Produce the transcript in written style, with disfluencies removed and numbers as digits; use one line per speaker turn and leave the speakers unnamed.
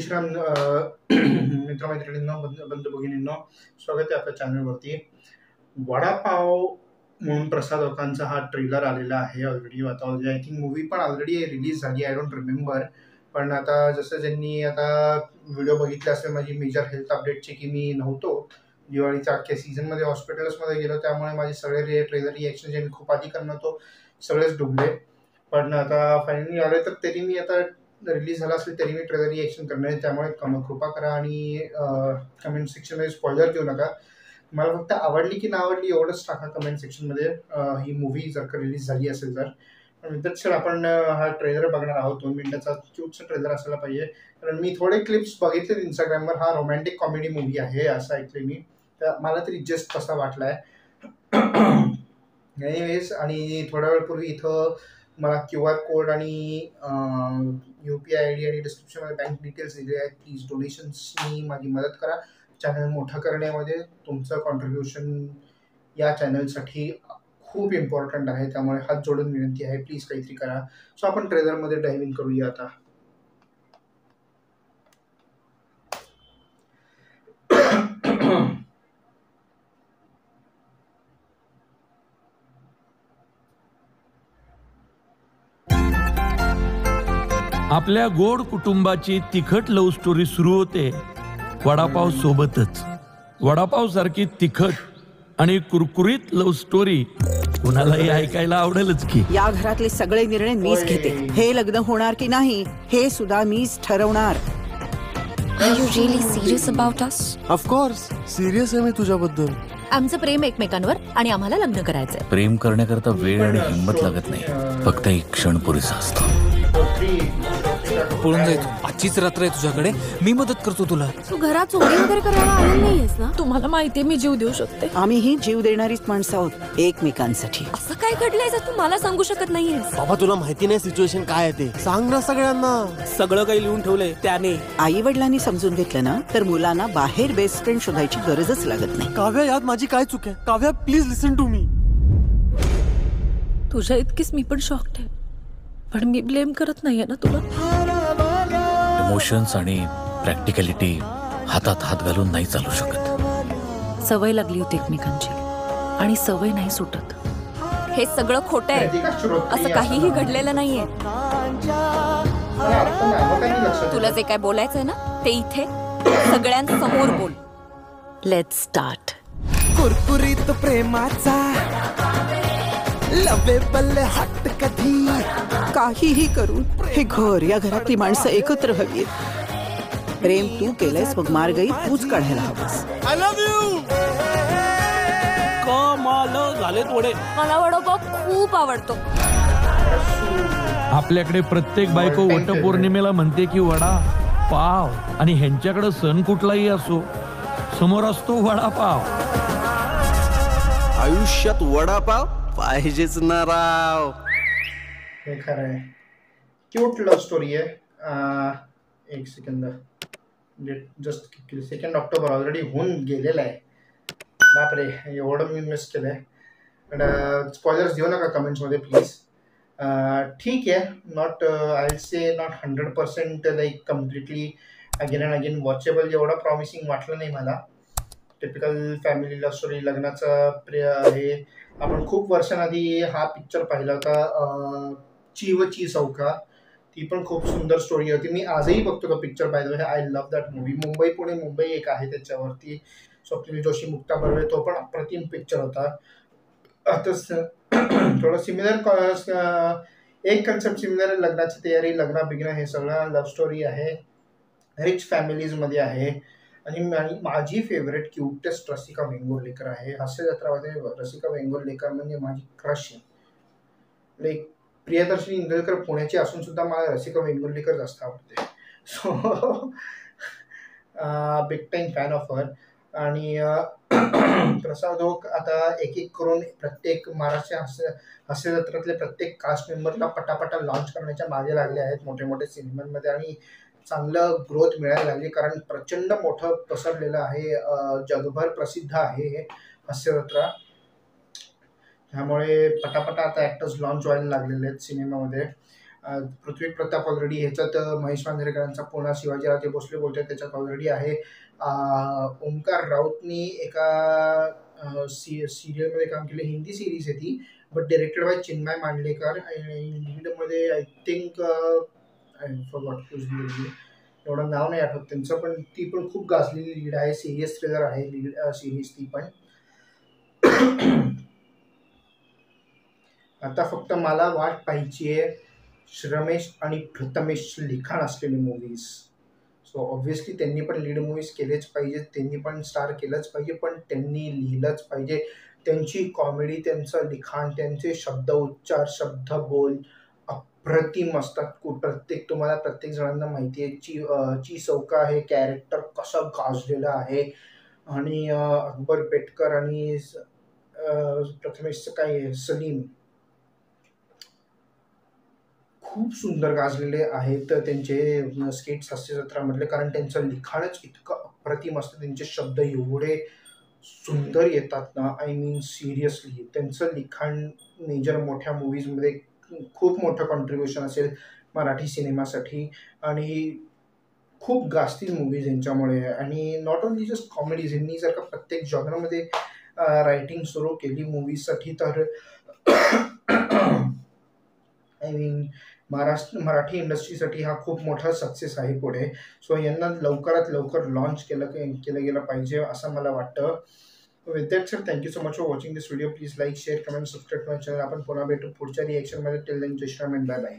श्रीराम मित्रमैत्रिणींनो, बंधू भगिनींनो, स्वागत आहे आपल्या चॅनलवरती. वडापाव म्हणून प्रसाद ओकांचा हा ट्रेलर आलेला आहे ऑलरेडी. आता आय थिंक मूवी पण ऑलरेडी रिलीज झाली, आय डोंट रिमेंबर. पण आता जसं ज्यांनी आता व्हिडिओ बघितले असेल माझी मेजर हेल्थ अपडेटची, की मी नव्हतो दिवाळीच्या अख्ख्या सीझनमध्ये, हॉस्पिटल्समध्ये गेलो, त्यामुळे माझे सगळे ट्रेलर रिॲक्शन जे मी खूप आधी करणार होतो सगळेच डुबले. पण आता फायनली आले, तर तरी मी आता रिलीज झाला असेल तरी मी ट्रेलर रिॲक्शन करणार आहे. त्यामुळे कृपा करा आणि कमेंट सेक्शनमध्ये स्पॉइलर देऊ नका. मला फक्त आवडली की नाही आवडली एवढंच टाका कमेंट सेक्शनमध्ये, ही मूवी जर का रिलीज झाली असेल तर. सर आपण हा ट्रेलर बघणार आहोत. 2 मिनिटाचा क्यूटचा ट्रेलर असायला पाहिजे, कारण मी थोडे क्लिप्स बघितले इंस्टाग्रामवर. हा रोमॅन्टिक कॉमेडी मूवी आहे असं ऐकले मी, तर मला तरी जस्ट तसा वाटलाय. एनिवेज, आणि थोड्या वेळपूर्वी इथं मला QR कोड आणि UPI ID आणि डिस्क्रिप्शनमध्ये बँक डिटेल्स दिले आहेत. प्लीज डोनेशन्सनी माझी मदत करा. चॅनल मोठा करण्यामध्ये तुमचं कॉन्ट्रीब्युशन या चॅनलसाठी खूप इम्पॉर्टंट आहे, त्यामुळे हात जोडून विनंती आहे, प्लीज काहीतरी करा. सो आपण ट्रेलरमध्ये डायव्ह इन करूया आता.
आपल्या गोड कुटुंबाची तिखट लव्ह स्टोरी सुरू होते वडापाव सोबतच. वडापाव सारखी तिखट आणि कुरकुरीत लव्ह स्टोरी कुणालाही ऐकायला आवडेलच की.
या घरातले सगळे निर्णय मीच घेते. हे लग्न होणार की नाही हे सुद्धा मीच ठरवणार.
Are you really serious about us?
Of course, serious आहे मी तुझ्याबद्दल.
आमचं प्रेम एकमेकांवर आणि आम्हाला लग्न करायचंय.
प्रेम करण्याकरता वेळ आणि हिंमत लागत नाही, फक्त एक क्षण पुरेसा असतो.
पळून जायचो. आजचीच रात्र आहे तुझ्याकडे, मी मदत करतो तुला.
तू घरात चोरी वगैरे करायला आलेली नाहीयेस ना? तुम्हाला माहितीये मी जीव देऊ शकते.
आम्हीही जीव देणारीच माणसं आहोत एकमेकांसाठी.
असं काय घडलंय जर तू मला सांगू शकत नाहीयेस?
बाबा तुला माहिती नाही सिच्युएशन काय आहे ते, सांग ना सगळ्यांना. सगळं काही लिहून ठेवलंय त्याने.
आई वडिलांनी समजून घेतलं ना तर मुलांना बाहेर बेस्ट फ्रेंड शोधायची गरजच लागत नाही.
काव्या, यात माझी काय चूक आहे? Kavya please listen to me.
तुझ्या इतकीच मी पण शॉक्ड आहे, पण मी ब्लेम करत नाहीये ना तुला.
इमोशन्स आणि प्रॅक्टिकॅलिटी हातात हात घालून नाही चालू शकत.
सवय लागली होती एकमेकांची आणि सवय नाही सुटत. हे सगळं खोटं आहे, असं काहीही घडलेलं नाहीये. तुला जे काय बोलायचंय ना ते इथे सगळ्यांसमोर बोल. Let's start.
कुरकुरीत प्रेमाचा लवेबल हट कधी.
काहीही करून हे घर, या घरातली माणसं एकत्र हवीत. प्रेम तू केलंयस, मग मार्गही तूच काढायला हवंस.
I love you. कमाल झाले थोडे.
मला वडापाव खूप आवडतो.
आपल्याकडे प्रत्येक बायको वटपौर्णिमेला म्हणते की वडा पाव, आणि ह्यांच्याकडे सण कुठलाही असो समोर असतो वडापाव.
आयुष्यात वडापाव पाहिजेच ना राव.
हे खरं आहे. क्यूट लव्ह स्टोरी आहे. एक सेकंद, जस्ट 2 ऑक्टोबर ऑलरेडी होऊन गेलेला आहे. बापरे, एवढं मी मिस केलं आहे. पण स्पॉयलर्स देऊ नका कमेंट्समध्ये प्लीज. ठीक आहे, not I say not 100% like completely again and again watchable. एवढं प्रॉमिसिंग वाटलं नाही मला. टिपिकल फॅमिली लव्ह स्टोरी, लग्नाचा हे. आपण खूप वर्षांआधी हा पिक्चर पाहिला होता, चीवची चौका. ती पण खूप सुंदर स्टोरी होती. मी आजही बघतो तो picture. By the way, I love that movie. Mumbai Pune Mumbai एक आहे त्याच्यावरती, स्वप्नील जोशी, मुक्ता बर्वे. तो पण अप्रतिम पिक्चर होता. आता थोडं सिमिलर, एक कन्सेप्ट सिमिलर, लग्नाची तयारी, लग्न बिग्न, हे सगळं लव्ह स्टोरी आहे. रिच फॅमिलीजमध्ये आहे. आणि माझी फेवरेट क्यूटेस्ट रसिका वेंगुर्लेकर आहे. हास्य जत्रामध्ये रसिका वेंगुर्लेकर म्हणजे माझी क्रश आहे. लाईक प्रियदर्शनी इंदोरकर पुण्याची असून सुद्धा मला रसिका वेंगुर्लेकर जास्त आवडते. So big time fan of her. आणि प्रसाद ओक आता एक करून प्रत्येक महाराष्ट्र हास्य जत्रातले प्रत्येक कास्ट मेंबरला पटापटा लॉन्च करण्याच्या मागे लागले आहेत मोठे मोठे सिनेमांमध्ये, आणि चांगलं ग्रोथ मिळायला लागली, कारण प्रचंड मोठं पसरलेलं आहे, जगभर प्रसिद्ध आहे हे हास्य जत्रा. त्यामुळे पटापटा आता ॲक्टर्स लॉन्च व्हायला लागलेले आहेत सिनेमामध्ये. पृथ्वी प्रताप ऑलरेडी ह्याच्यात, महेश मांजरेकरांचा पुन्हा शिवाजीराजे भोसले बोलतोय त्याच्यात ऑलरेडी आहे. ओमकार राऊतनी एका सिरियलमध्ये काम केलं, हिंदी सिरीज आहे ती, but directed by Chinmay Mandlekar. लीडमध्ये आय थिंक एवढं नाव नाही आठवत त्यांचं, पण ती पण खूप गाजलेली लीड आहे. सिरियस थ्रिलर आहे लीड सिरीज ती पण. आता फक्त मला वाट पाहिजे रमेश आणि प्रथमेश लिखाण असलेली मूवीज. सो ऑब्व्हियसली त्यांनी पण लीड मूवीज केलेच पाहिजे, त्यांनी पण स्टार केलंच पाहिजे, पण त्यांनी लिहिलंच पाहिजे. त्यांची कॉमेडी, त्यांचं लिखाण, त्यांचे शब्द उच्चार, शब्द बोल अप्रतिम असतात. तुम्हाला प्रत्येक जणांना माहिती आहे ची चौका हे कॅरेक्टर कसं गाजलेलं आहे. आणि अकबर पेटकर आणि प्रथमेशचं काय सलीम खूप सुंदर गाजलेले आहेत त्यांचे स्केट्स हास्य जत्रामधले, कारण त्यांचं लिखाणच इतकं अप्रतिम असतं. त्यांचे शब्द एवढे सुंदर येतात ना, आय मीन सिरियसली त्यांचं लिखाण मेजर मोठ्या मूवीजमध्ये खूप मोठं कॉन्ट्रीब्युशन असेल मराठी सिनेमासाठी. आणि खूप गाजतील मूवीज यांच्यामुळे. आणि नॉट ओनली जस्ट कॉमेडीज, यांनी जर का प्रत्येक जॉनरमध्ये रायटिंग सुरू केली मूवीजसाठी तर आय मीन मराठी इंडस्ट्रीसाठी हा खूप मोठा सक्सेस आहे पुढे. सो यांना लवकरात लवकर लॉन्च केलं गेलं पाहिजे असं मला वाटतं. With that sir, thank you so much for watching this video. Please like, share, comment, subscribe to my channel. आपण पुन्हा भेटू पुढच्या रिएक्शनमध्ये. Till then Jai Shriram and bye bye.